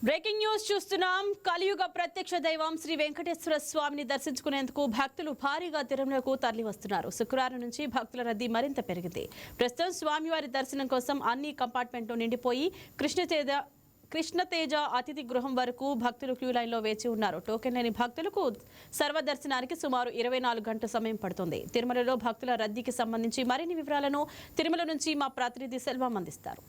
Breaking news చూస్తున్నాం. కలియుగ ప్రత్యక్ష దైవం శ్రీ వెంకటేశ్వర స్వామిని దర్శించుకునేందుకు భక్తులు భారీగా తిరుమలకు తరలి వస్తున్నారు. శుక్రవారం నుంచి భక్తుల రద్దీ మరింత పెరిగింది. ప్రస్తుతం స్వామివారి దర్శనం కోసం అన్ని కంపార్ట్మెంట్లు నిండిపోయి కృష్ణతేజ అతిథి గృహం వరకు భక్తులు క్యూ లైన్లో వేచి ఉన్నారు. టోకెన్ లేని భక్తులకు సర్వదర్శనానికి సుమారు 24 గంటల సమయం పడుతుంది. తిరుమలలో భక్తుల రద్దీకి సంబంధించి మరిన్ని వివరాలను తిరుమల నుంచి మా ప్రతినిధి సెల్వం అందిస్తారు.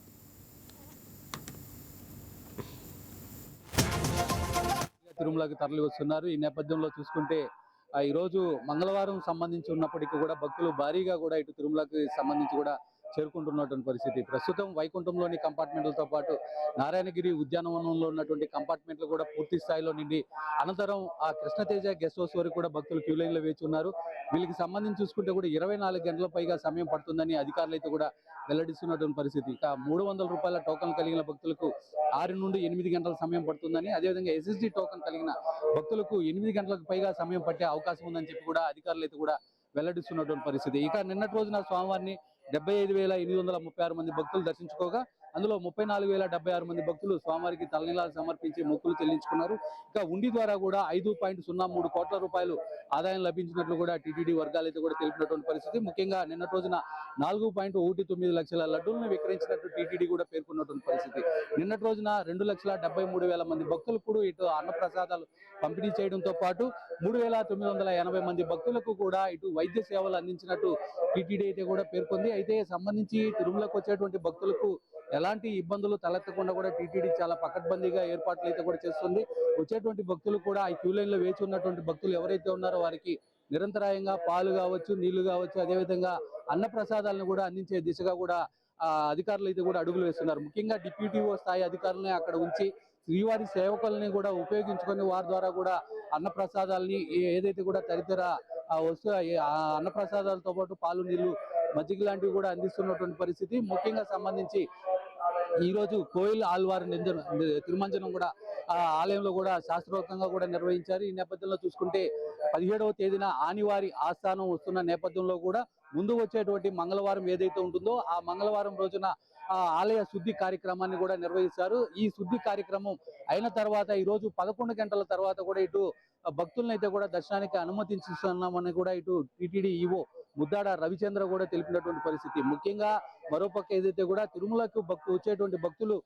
తిరుమలకి తరలి వస్తున్నారు. ఈ నేపథ్యంలో చూసుకుంటే ఈ రోజు మంగళవారం సంబంధించి ఉన్నప్పటికీ కూడా భక్తులు భారీగా కూడా ఇటు తిరుమలకి సంబంధించి కూడా చేరుకుంటున్నటువంటి పరిస్థితి. ప్రస్తుతం వైకుంఠంలోని కంపార్ట్మెంట్లతో పాటు నారాయణగిరి ఉద్యానవనంలో ఉన్నటువంటి కంపార్ట్మెంట్లు కూడా పూర్తి స్థాయిలో నిండి అనంతరం ఆ కృష్ణతేజ గెస్ట్ హౌస్ వరకు కూడా భక్తులు క్యూ లైన్ లో వేచి ఉన్నారు. వీళ్ళకి సంబంధించి చూసుకుంటే కూడా 24 గంటల పైగా సమయం పడుతుందని అధికారులు అయితే కూడా వెల్లడిస్తున్నటువంటి పరిస్థితి. ఇక 300 రూపాయల టోకన్ కలిగిన భక్తులకు 6 నుండి 8 గంటల సమయం పడుతుందని, అదేవిధంగా ఎస్ఎస్డి టోకన్ కలిగిన భక్తులకు 8 గంటలకు పైగా సమయం పట్టే అవకాశం ఉందని చెప్పి కూడా అధికారులు అయితే కూడా వెల్లడిస్తున్నటువంటి పరిస్థితి. ఇక నిన్నటి రోజున స్వామివారిని 75,836 మంది భక్తులు దర్శించుకోగా అందులో 34,076 మంది భక్తులు స్వామివారికి తలనీలాలు సమర్పించి మొక్కులు చెల్లించుకున్నారు. ఇక ఉండి ద్వారా కూడా 5.03 కోట్ల రూపాయలు ఆదాయం లభించినట్లు కూడా టీటీడీ వర్గాలు అయితే కూడా తెలిపినటువంటి పరిస్థితి. ముఖ్యంగా నిన్నటి రోజున 4.19 లక్షల లడ్డూలను విక్రయించినట్టు టీటీడీ కూడా పేర్కొన్నటువంటి పరిస్థితి. నిన్నటి రోజున 2,73,000 మంది భక్తులు కూడా ఇటు అన్నప్రసాదాలు పంపిణీ చేయడంతో పాటు 3,980 మంది భక్తులకు కూడా ఇటు వైద్య సేవలు అందించినట్టు టీటీడీ అయితే కూడా పేర్కొంది. అయితే సంబంధించి తిరుమలకు వచ్చేటువంటి భక్తులకు ఎలాంటి ఇబ్బందులు తలెత్తకుండా కూడా టీటీడీ చాలా పకడ్బందీగా ఏర్పాట్లు అయితే కూడా చేస్తుంది. వచ్చేటువంటి భక్తులు కూడా ఈ క్యూ లైన్ లో వేచి ఉన్నటువంటి భక్తులు ఎవరైతే ఉన్నారో వారికి నిరంతరాయంగా పాలు కావచ్చు, నీళ్లు కావచ్చు, అదేవిధంగా అన్న ప్రసాదాలను కూడా అందించే దిశగా కూడా అధికారులు అయితే కూడా అడుగులు వేస్తున్నారు. ముఖ్యంగా డిప్యూటీఓ స్థాయి అధికారులని అక్కడ ఉంచి శ్రీవారి సేవకుల్ని కూడా ఉపయోగించుకొని వారి ద్వారా కూడా అన్న ప్రసాదాలని ఏదైతే కూడా తదితర అన్నప్రసాదాలతో పాటు పాలు, నీళ్లు, మజ్జిగ లాంటివి కూడా అందిస్తున్నటువంటి పరిస్థితి. ముఖ్యంగా సంబంధించి ఈ రోజు కోయిల్ ఆల్వార్ తిరుమంజనం కూడా ఆ ఆలయంలో కూడా శాస్త్రోక్తంగా కూడా నిర్వహించారు. ఈ నేపథ్యంలో చూసుకుంటే 17వ తేదీన ఆనివారి ఆస్థానం వస్తున్న నేపథ్యంలో కూడా ముందు వచ్చేటువంటి మంగళవారం ఏదైతే ఉంటుందో ఆ మంగళవారం రోజున ఆలయ శుద్ధి కార్యక్రమాన్ని కూడా నిర్వహిస్తారు. ఈ శుద్ధి కార్యక్రమం అయిన తర్వాత ఈ రోజు 11 గంటల తర్వాత కూడా ఇటు భక్తులను అయితే కూడా దర్శనానికి అనుమతిస్తున్నామని కూడా ఇటు టీటీడీ ఈవో ముద్దాడ రవిచంద్ర కూడా తెలిపినటువంటి పరిస్థితి. ముఖ్యంగా మరోపక్క ఏదైతే కూడా తిరుమలకు వచ్చేటువంటి భక్తులు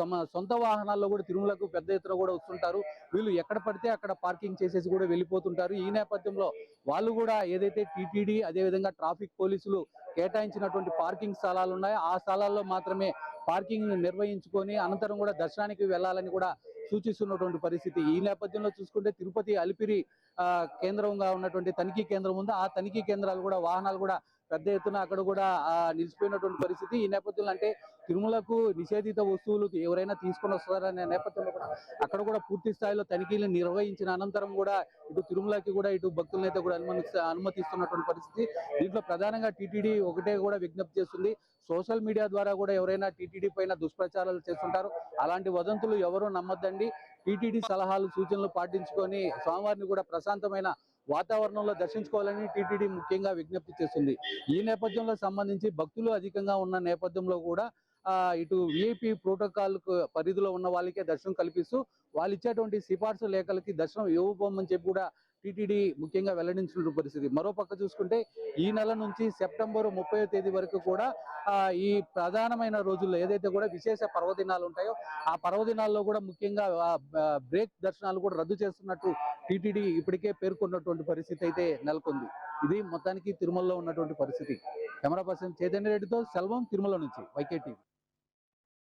తమ సొంత వాహనాల్లో కూడా తిరుమలకు పెద్ద ఎత్తున కూడా వస్తుంటారు. వీళ్ళు ఎక్కడ పడితే అక్కడ పార్కింగ్ చేసేసి కూడా వెళ్ళిపోతుంటారు. ఈ నేపథ్యంలో వాళ్ళు కూడా ఏదైతే టీటీడీ అదేవిధంగా ట్రాఫిక్ పోలీసులు కేటాయించినటువంటి పార్కింగ్ స్థలాలు ఉన్నాయో ఆ స్థలాల్లో మాత్రమే పార్కింగ్ నిర్వహించుకొని అనంతరం కూడా దర్శనానికి వెళ్లాలని కూడా సూచిస్తున్నటువంటి పరిస్థితి. ఈ నేపథ్యంలో చూసుకుంటే తిరుపతి అలిపిరి కేంద్రంగా ఉన్నటువంటి తనిఖీ కేంద్రం ఉంది. ఆ తనిఖీ కేంద్రాలు కూడా వాహనాలు కూడా పెద్ద ఎత్తున అక్కడ కూడా నిలిచిపోయినటువంటి పరిస్థితి. ఈ నేపథ్యంలో అంటే తిరుమలకు నిషేధిత వస్తువులు ఎవరైనా తీసుకొని వస్తారనే నేపథ్యంలో కూడా అక్కడ కూడా పూర్తి స్థాయిలో తనిఖీలు నిర్వహించిన అనంతరం కూడా ఇటు తిరుమలకి కూడా ఇటు భక్తులను అయితే కూడా అనుమతిస్తున్నటువంటి పరిస్థితి. దీంట్లో ప్రధానంగా టీటీడీ ఒకటే కూడా విజ్ఞప్తి చేస్తుంది. సోషల్ మీడియా ద్వారా కూడా ఎవరైనా టీటీడీ పైన దుష్ప్రచారాలు చేస్తుంటారు, అలాంటి వదంతులు ఎవరూ నమ్మొద్దండి. టీటీడీ సలహాలు సూచనలు పాటించుకొని స్వామివారిని కూడా ప్రశాంతమైన వాతావరణంలో దర్శించుకోవాలని టీటీడీ ముఖ్యంగా విజ్ఞప్తి చేస్తుంది. ఈ నేపథ్యంలో సంబంధించి భక్తులు అధికంగా ఉన్న నేపథ్యంలో కూడా ఇటు విఐపి ప్రోటోకాల్ పరిధిలో ఉన్న వాళ్ళకే దర్శనం కల్పిస్తూ వాళ్ళు ఇచ్చేటువంటి సిఫార్సు లేఖలకి దర్శనం ఇవ్వబోమని చెప్పి కూడా టీటీడీ ముఖ్యంగా వెల్లడించిన పరిస్థితి. మరోపక్క చూసుకుంటే ఈ నెల నుంచి సెప్టెంబర్ 30వ తేదీ వరకు కూడా ఈ ప్రధానమైన రోజుల్లో ఏదైతే కూడా విశేష పర్వదినాలు ఉంటాయో ఆ పర్వదినాల్లో కూడా ముఖ్యంగా బ్రేక్ దర్శనాలు కూడా రద్దు చేస్తున్నట్టు టీటీడీ ఇప్పటికే పేర్కొన్నటువంటి పరిస్థితి అయితే నెలకొంది. ఇది మొత్తానికి తిరుమలలో ఉన్నటువంటి పరిస్థితి. కెమెరా పర్సన్ చైతన్య రెడ్డితో సెల్వం, తిరుమల నుంచి YK టీవీ.